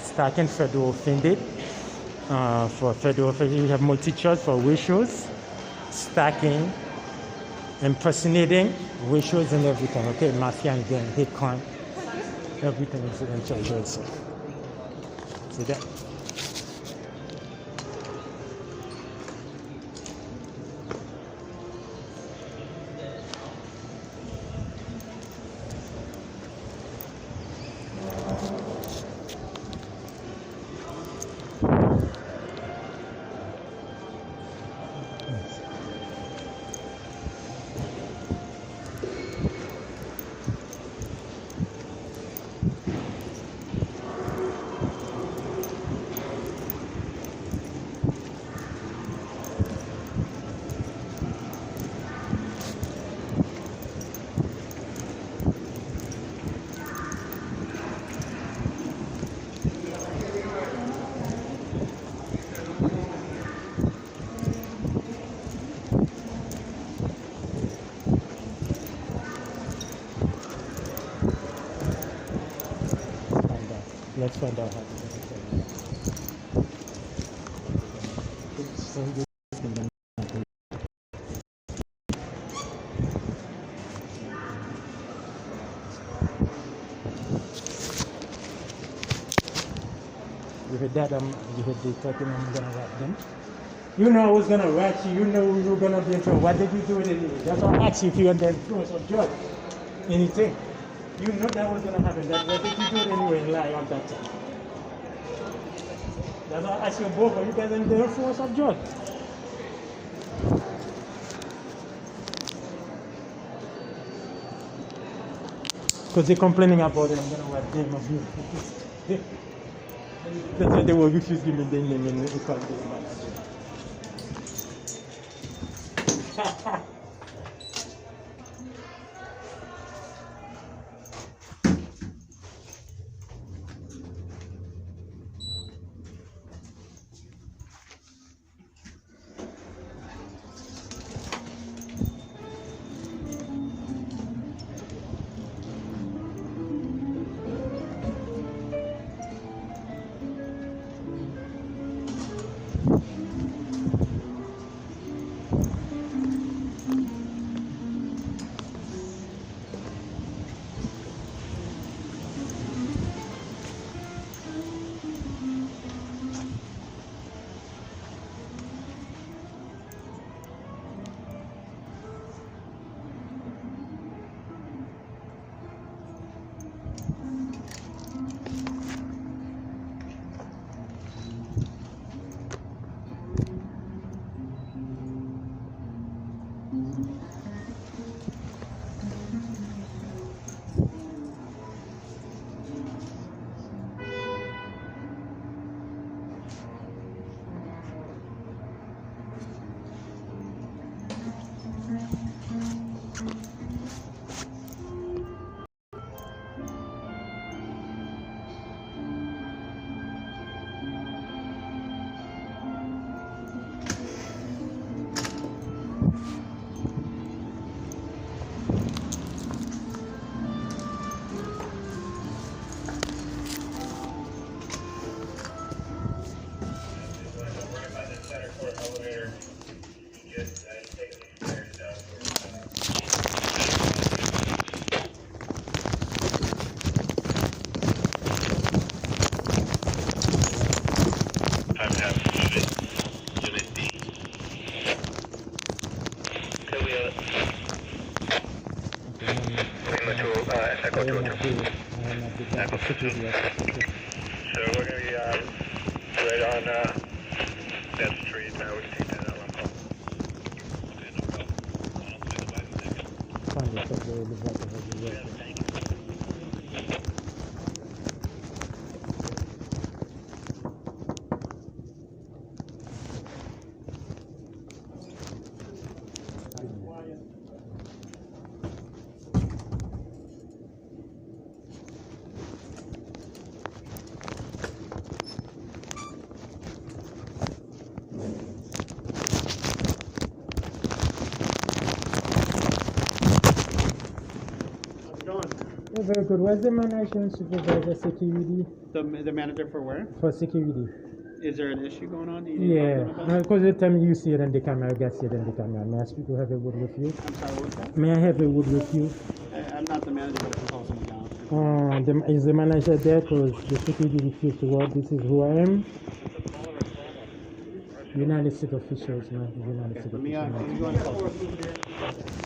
stacking federal offended. For federal offended, we have multi-choice for ratios, stacking, impersonating, ratios and everything. Okay, mafia and gang, hate crime, everything is in charge also. See that? Let's find out how to do it. You heard that? You heard the talking, I'm gonna wrap them. You know I was gonna write you, you know you were gonna be in trouble. Why did you do it anyway? That's why I asked you if you're under the influence of drugs. Anything. You know that was gonna happen. Why did you do it anyway and lie on that time? That's why I asked you both, are you guys under the influence of drugs? Because they're complaining about it, I'm gonna write them of you. That's why they will refuse to give me their name and they call them manager. So we're going to be right on that street. I would take that out. very good. Where's the manager and supervisor security? The manager for where? For security. Is there an issue going on? Do you need to Yeah, talk to them about? because the time you see it on the camera, you guys see it on the camera. May I speak to have a word with you? I'm sorry, what was that? May I have a word with you? I'm not the manager, but I can call someone down. Is the manager there? Because the security refused to work. This is who I am. United States officials, man. United States Let me, officials. can you go and call them?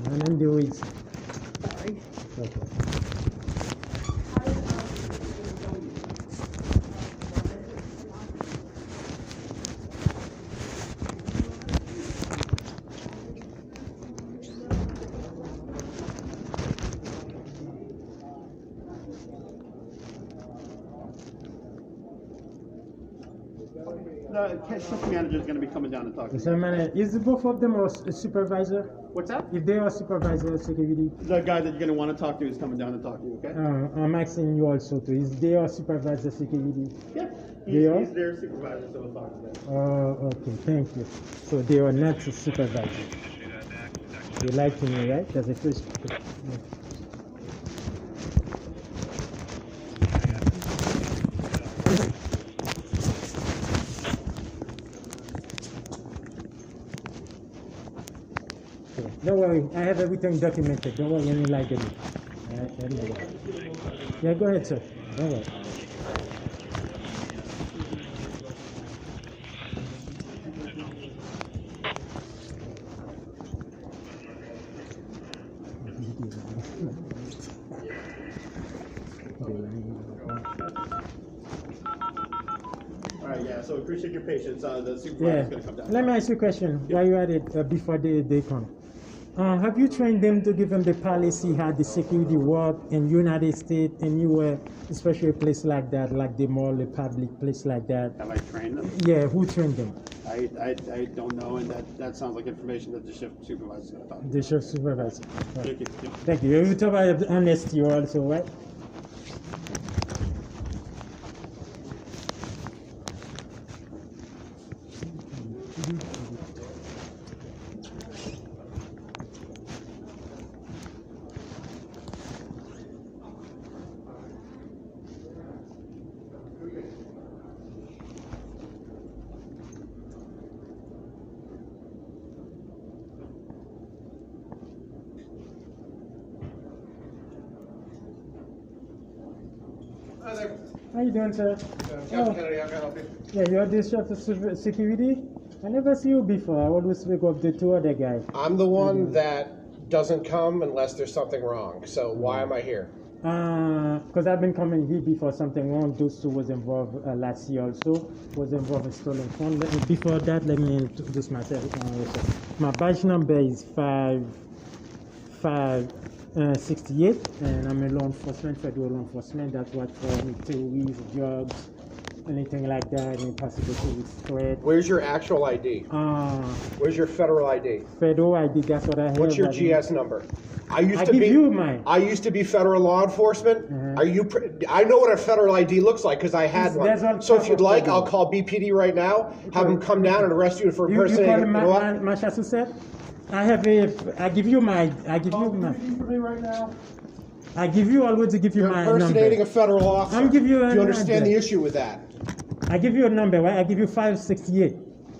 And then the weeds. Okay. The shift manager is going to be coming down and talking. So, man, is both of them a supervisor? What's that? If they are supervisor of security, The guy that you're going to want to talk to is coming down to talk to you, okay? I'm asking you also too. Is they are supervisor security? Yeah. They are? He's their supervisor, so we'll talk to them. Oh, okay, thank you. So they are not a supervisor. They like to me, right? That's the first. Don't worry, I have everything documented. Don't worry, any like it. Yeah, go ahead, sir. Don't worry. All right, yeah, so appreciate your patience. The supervisor's Yeah. going to come down. Let me ask you a question while you're at it before they come. Have you trained them to give them the policy how the security work in United States and you were especially a place like that, like the mall, a public place like that? Have I trained them? Yeah, who trained them? I don't know, and that sounds like information that the shift supervisor is going to talk to. The shift supervisor. Right. Thank you. Thank you. You talk about honesty also, right? Hi there. How you doing, sir? Captain Kennedy, how can I help you? Yeah, you're the chef of security? I never see you before. I always speak of the two other guys. I'm the one that doesn't come unless there's something wrong. So why am I here? Because I've been coming here before something wrong. Those two was involved last year also. Was involved in stolen phone. Before that, let me introduce myself. My badge number is 5568, and I'm a law enforcement, federal law enforcement. That's what for terrorists, drugs, anything like that, any possible terrorist threat. Where's your actual ID? Where's your federal ID? Federal ID, that's what I have. What's your GS number? I used to give be. you mine. I used to be federal law enforcement. Are you? I know what a federal ID looks like because I had That's one. on So top if you'd of like, federal. I'll call BPD right now. Have them come down and arrest you for You call impersonating. him You know what? Massachusetts? I have a. I give you my. I give you my. for me right now. I give you always to give you You're my impersonating number. a federal officer. I'm give you Do a you understand number. the issue with that? I give you a number, right? I give you 568.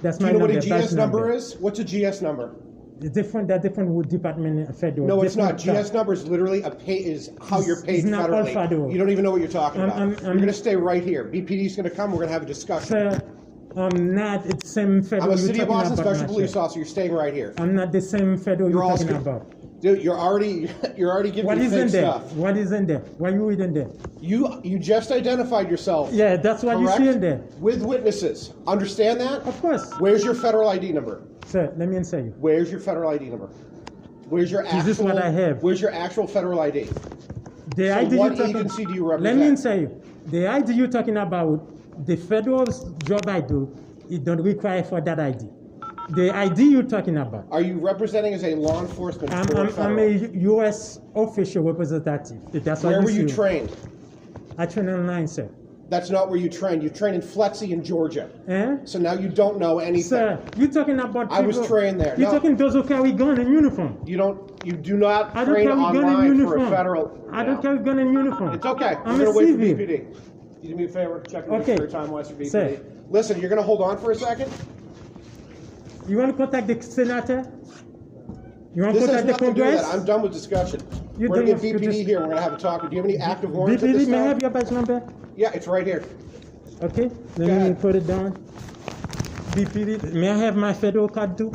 That's Do my you know number. what a badge GS number is? What's a GS number? Different. That different with department federal. No, it's not. Different GS number is literally is how you're paid it's not all federally. federal. You don't even know what you're talking about. I'm- You're going to stay right here. BPD is going to come. We're going to have a discussion. Sir, I'm not the same federal. I'm a you're City of talking Boston about, Special my Police sir. Officer. You're staying right here. I'm not the same federal You're you're all talking scared. about. Dude, you're already giving What me is in fake there? stuff. What is in there? Why you in there? You just identified yourself. Yeah, that's what correct? you see in there. With witnesses. Understand that? Of course. Where's your federal ID number? Sir, let me answer you. Where's your federal ID number? Where's your actual? This is what I have. Where's your actual federal ID? The So ID what you're talking, agency do you Let represent? me answer you. The ID you're talking about, the federal job I do, it don't require for that ID. The ID you're talking about. Are you representing as a law enforcement for I'm federal? a U.S. official representative. That's what Where you were you see. trained? I train online, sir. That's not where you trained. You trained in Flexi in Georgia. Eh? So now you don't know anything. Sir, you're talking about I was people- trained there. You're No. talking those who carry gun in uniform. You do not I don't train carry gun in online for uniform. a federal. I don't No. carry gun in uniform. It's okay. I'm We're a gonna wait for civil. BPD. You do me a favor. Check and make Okay. sure your time was for BPD. Sir. Listen, you're gonna hold on for a second. You want to contact the senator? You want to This has contact the nothing to do with Congress? that. I'm done with discussion. You're We're gonna done get with- BPD here. We're gonna have a talk. Do you have any active warrants at BPD, this may I time? have your badge number? Yeah, it's right here. Okay, Go let me ahead. put it down. BPD, may I have my federal card too?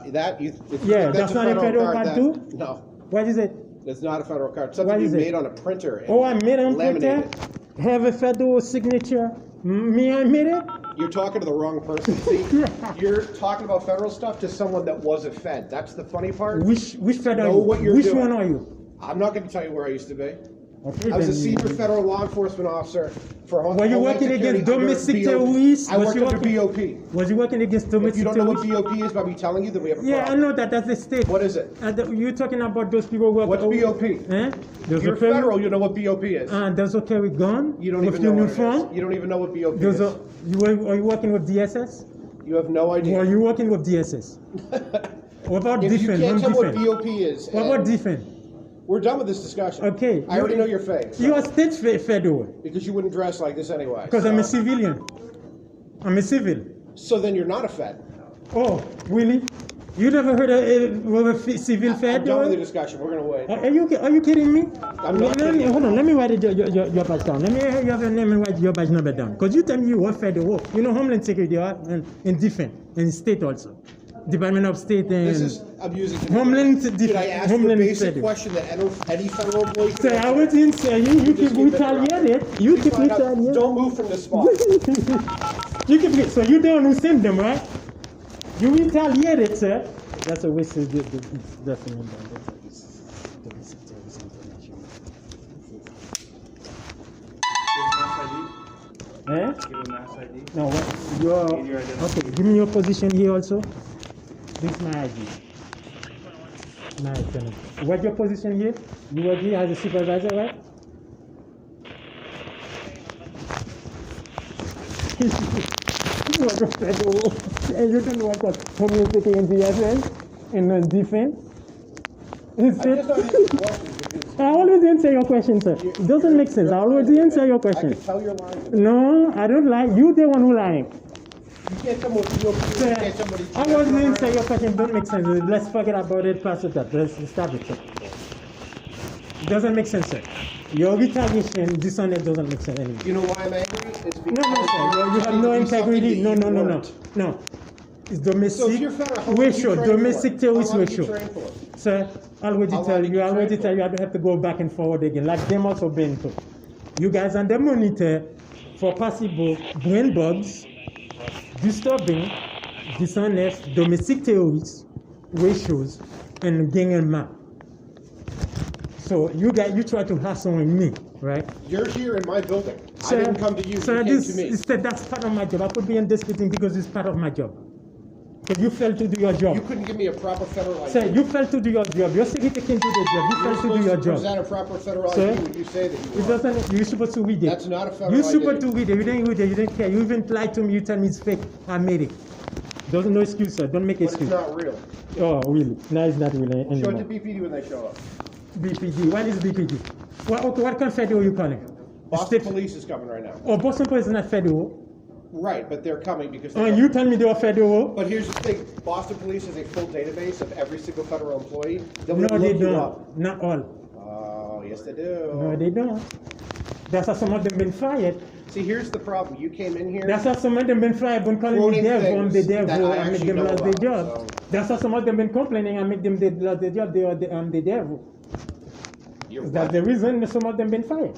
That you. If you Yeah, think that's not a federal card that- too? No, What is it? it's not a federal card. It's something What you is it? made on a printer. And Oh, I made it on Twitter? laminated. Have a federal signature? Me, I made it? You're talking to the wrong person. See, you're talking about federal stuff to someone that was a Fed. That's the funny part. Which federal? Know what you're Which doing. one are you? I'm not going to tell you where I used to be. Okay, I was a then- senior federal law enforcement officer for Were you Homeland working Security against under domestic BOP. terrorists? I Was worked you under working- BOP. Was you working against If domestic you don't know what terrorists? BOP is by me telling you, then we have a Yeah, I problem. know that. That's the state. What is it? You're talking about those people who are... What's BOP? Eh? Those You're who carry- federal, you know what BOP is. Those who carry gun? You don't with even know what it uniform? is. You don't even know what BOP Those is. are you working with DSS? You have no Or are idea. you working with DSS? What about If you defense? can't tell what Non-defense? BOP is, What about defense? we're done with this discussion. Okay. I already know you're fake. so- You are state federal. because you wouldn't dress like this anyway. Because I'm a so- civilian. I'm a civil. So then you're not a Fed. Oh, really? You never heard of a civil I'm federal? done with the discussion. We're going to wait. Are you kidding me? I'm not kidding you. Hold on, let me write your badge down. Let me have your name and write your badge number down. Because you tell me you are federal. You know Homeland Security and defense and state also. Department of State and This is abusing. Homeland Did I ask Homeland you a basic Federal. question that any federal employee So can I answer? wouldn't say you just keep keep it retaliated. You We keep find out- retaliated. Don't move from this spot. You keep so you the one who sent them, right? You retaliated, sir. That's a waste of definitely. Eh? No, what? Your okay. Give me your position here also. This is my ID. My identity. What's your position here? You work here as a supervisor, right? You work for federal, and you don't work for Homeland Security and DFS and defense. Is I just it? don't answer questions because I always answer your question, sir. It doesn't make sense. I always answer your I question. can tell you're lying. No, I don't lie. You the one who lying. You can't tell me what BOP is. You Sir, can't tell me what I always answer your question. Don't make sense. Let's forget about it. Pass it up. Let's stop it, sir. It doesn't make sense, sir. Your retaliation, dishonest doesn't make sense anymore. You know why I'm angry? It's because No, no, sir. You have no integrity. No, no, no, no. No. It's So if domestic you're federal, how long did you ratio, train domestic for? terrorist How long did you ratio. train for? Sir, I already How tell long did you, you I already train tell for? you, I don't have to go back and forward again. Like them also been too. You guys under monitor for possible brain bugs, disturbing, dishonest, domestic terrorists, ratios, and gang and map. So you guys, you try to hassle me, right? You're here in my building. I didn't come to you. Sir, You came to me. that's part of my job. I could be in this meeting because it's part of my job. Because you failed to do your job. You couldn't give me a proper federal ID. Sir, you failed to do your job. Your secretary can do the job. You You're failed to do supposed your to job. present a proper federal Sir? ID when you say that you It are. doesn't. You're supposed to read it. That's not a federal You're supposed ID. to read it. You didn't read it. You didn't care. You even lied to me. You tell me it's fake. I made it. There's no excuse, sir. Don't make But it's excuse. not real. Oh, really? No, it's not really Show it to anymore. BPD when they show up. BPD. What is BPD? What, okay, what kind of federal are you calling? Boston State- Police is coming right now. Oh, Boston Police is not federal. Right, but they're coming because. And you tell me they are federal? But here's the thing: Boston Police has a full database of every single federal employee. No, they you don't. up. Not all. Oh, yes, they do. No, they don't. That's how some of them been fired. See, here's the problem: you came in here. That's how some of them been fired, been calling me Quoting devil, I'm the things devil, that I and make actually them know lose their about, job. so- That's how some of them been complaining, I make them lose their job, I'm the devil. You're That's what? the reason some of them been fired.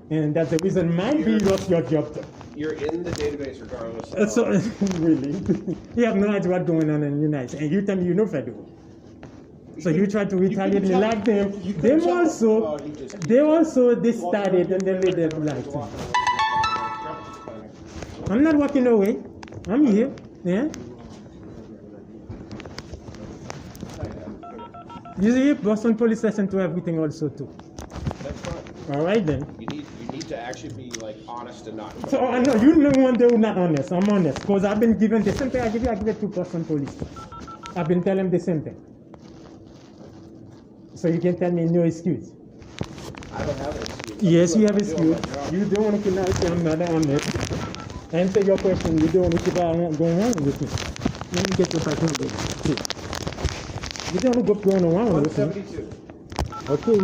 And that's the reason might be lost your job too. You're in the database regardless. So, really, you have no idea what's going on in the United States, and you tell me you know federal. So you try to retaliate me like them. Them also, they started and then they like them. I'm not walking away. I'm here. Yeah. You see, Boston Police listen to everything also too. That's fine. All right then. You need to actually be like honest and not. So I know you know one day not honest. I'm honest because I've been given the same thing. I give it to Boston Police. I've been telling them the same thing. So you can tell me no excuse. I don't have an excuse. Yes, you have I'm doing excuse. my job. You don't want to now say I'm not honest. Answer your question. You don't want to keep on going on with me. Let me get your back number. You don't want to go going on with me. 172. Okay.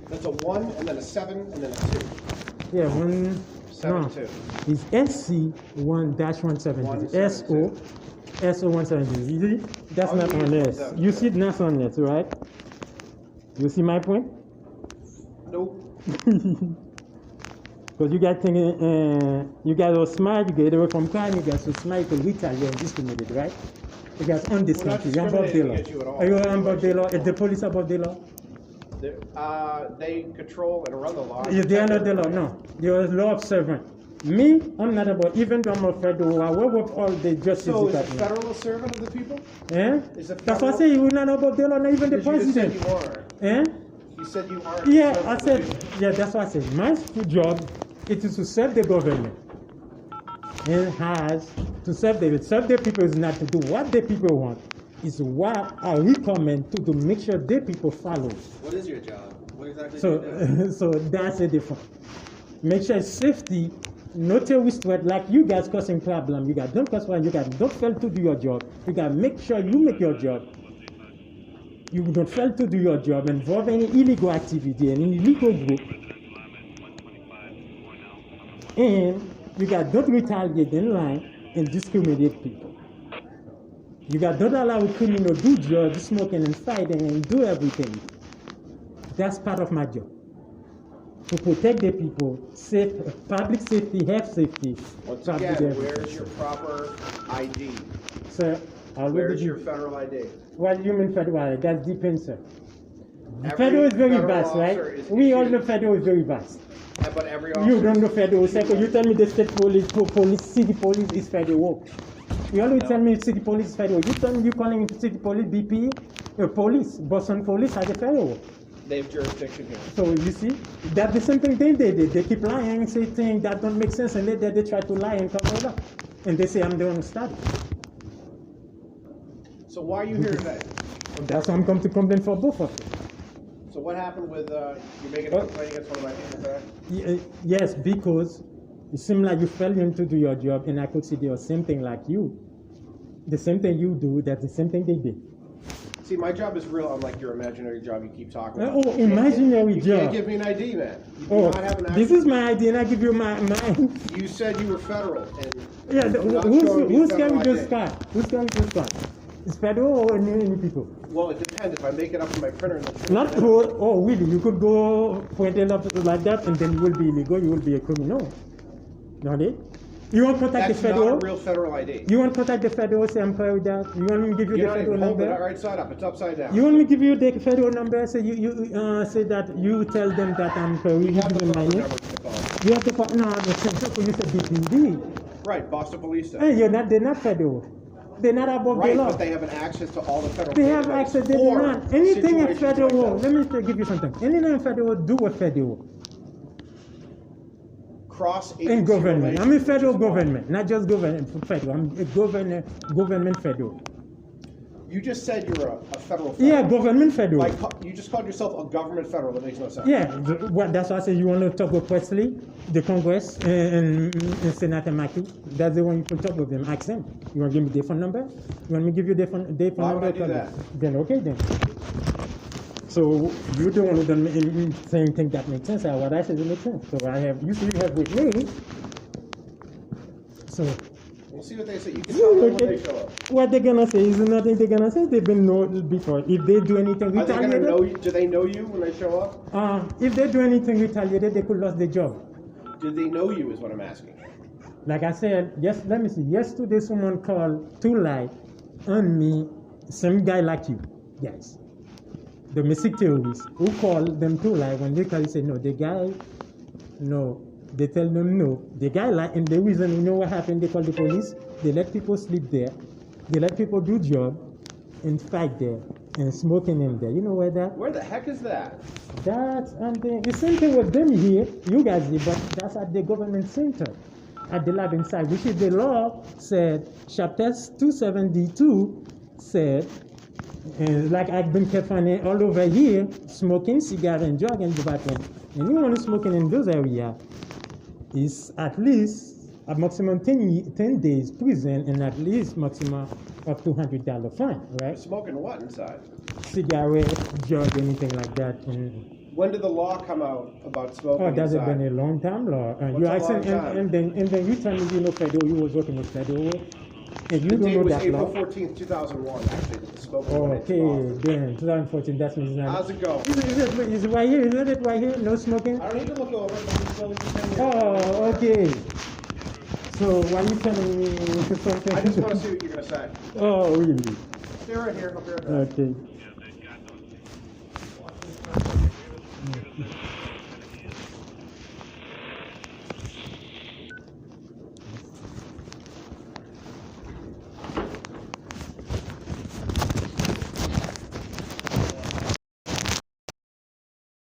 That's a 1 and then a 7 and then a 2. Yeah, one. 72. It's SC1-170. SO 170. You see? That's not honest. You see, that's honest, right? You see my point? Nope. Because you got thinking, you got so smart, you get away from crime, you got so smart, you can retaliate and discriminate, right? You got on this country, you're above the law. Are you above the law? Is the police above the law? They control and run the law. They are not the law, no. You're a law observant. Me, I'm not about, even though I'm a federal, I work with all the justice So is a department. federal servant of the people? Eh? Is a That's why I federal- say you're not above the law, not even the Because you just said president. you are. Eh? You said you are. Yeah, I said, yeah, that's what I said. My job it is to serve the government. It has to serve the people is not to do what the people want. It's what I recommend to make sure the people follow. What is your job? What exactly So, do you do? so that's the difference. Make sure safety, no terrorist threat like you guys causing problem. You guys don't cause one. You guys don't fail to do your job. You gotta make sure you make your job. You don't fail to do your job, involve any illegal activity, any illegal group, and you got don't retaliate in line and discriminate people. You got don't allow a criminal do drugs, smoking and fighting and do everything. That's part of my job. To protect the people, safe, public safety, health safety. Once public again, everything. where's your proper ID? Sir, Where's your federal ID? What do you mean federal? That depends, sir. Every Federal is very federal vast, right? officer is We all issued- know federal is very vast. But every You officer. don't know federal. Second, you tell me the state police, city police is federal. You always tell me city police is federal. You tell me you calling it city police, BP, police, Boston police are the federal. They have jurisdiction here. So you see, that's the same thing they did. They keep lying and say things that don't make sense, and later they try to lie and cover it up. And they say I'm the one who started. So why are you here today? That's why I'm come to complain for both of them. So what happened with you making a complaint against one of my people today? Yes, because it seems like you failing to do your job, and I could see the same thing like you. The same thing you do, that's the same thing they did. See, my job is real unlike your imaginary job you keep talking about. Oh, imaginary You job. can't give me an ID, man. You do Oh, not have an this ID. is my ID, and I give you my. You said you were federal, and Yeah, you're not showing me who's federal carrying this ID. card? Who's carrying this card? Is federal or any people? Well, it depends. If I make it up in my printer, and the Not oh really? You could go point it up like that, and then you will be illegal. You will be a criminal. Not it? You want to contact That's the federal? not a real federal ID. You want to contact the federal? Say I'm carrying that. You want me to give you You're the not federal even holding it number? right side up. It's upside down. You want me to give you the federal number? Say you say that you tell them that I'm carrying. You You have give the them my phone name. number to call. You have to call. No, the same you said DPD. Right, Boston Police does. Hey, they're not federal. They're not above Right, the law. but they have an access to all the federal. They have databases access. They do for not. Anything in situations federal. like Let this. me give you something. Anything in federal, do with federal. Cross-agency In government. I'm a relations, federal which is why. government, not just government federal. I'm a government federal. You just said you're a federal. Yeah, government federal. You just called yourself a government federal. That makes no sense. Yeah, that's why I said you want to talk with Presley, the Congress, and Senator Mackey. That's the one you can talk with them. Ask them. You want to give me their phone number? You want me to give you their phone number? Why would I do that? Then okay then. So you don't want to saying things that make sense. What I said makes sense. So I have you have with me. So. We'll see what they say. You can tell them when they show up. What they're gonna say is nothing they're gonna say. They've been known before. If they do anything Are they gonna retaliated, know you? Do they know you when they show up? if they do anything retaliated, they could lose their job. Do they know you? Is what I'm asking. Like I said, yes. Let me see. Yesterday, someone called too light on me. Some guy like you, guys. Domestic terrorists who call them too light when they call you say no. The guy, no. They tell them no. The guy like, and the reason you know what happened, they call the police. They let people sleep there. They let people do job and fight there and smoking in there. You know where that? Where the heck is that? That's the same thing with them here. You guys here, but that's at the government center, at the lab inside, which is the law said. Chapter 272 said, and like I've been kept finding all over here, smoking, cigar, and drug and tobacco. And you want to smoking in those areas. Is at least a maximum 10 days prison and at least maximum of $200 fine, right? Smoking what inside? Cigarette, drug, anything like that. And when did the law come out about smoking that's inside? been a long time law. What's You a asking, long time? and then you tell me you know federal, you was working with federal, and you The don't date know was that April law. 14th, 2001, actually, that the smoking went into Okay, law. then 2014. That means now. How's it go? Is it right here? Isn't it right here? No smoking. I don't need to look over it. I'm just going to 10 years. Oh, okay. So why are you telling me something? I just want to see what you're going to say. Oh, really? Stay right here. I'll be right back. Okay.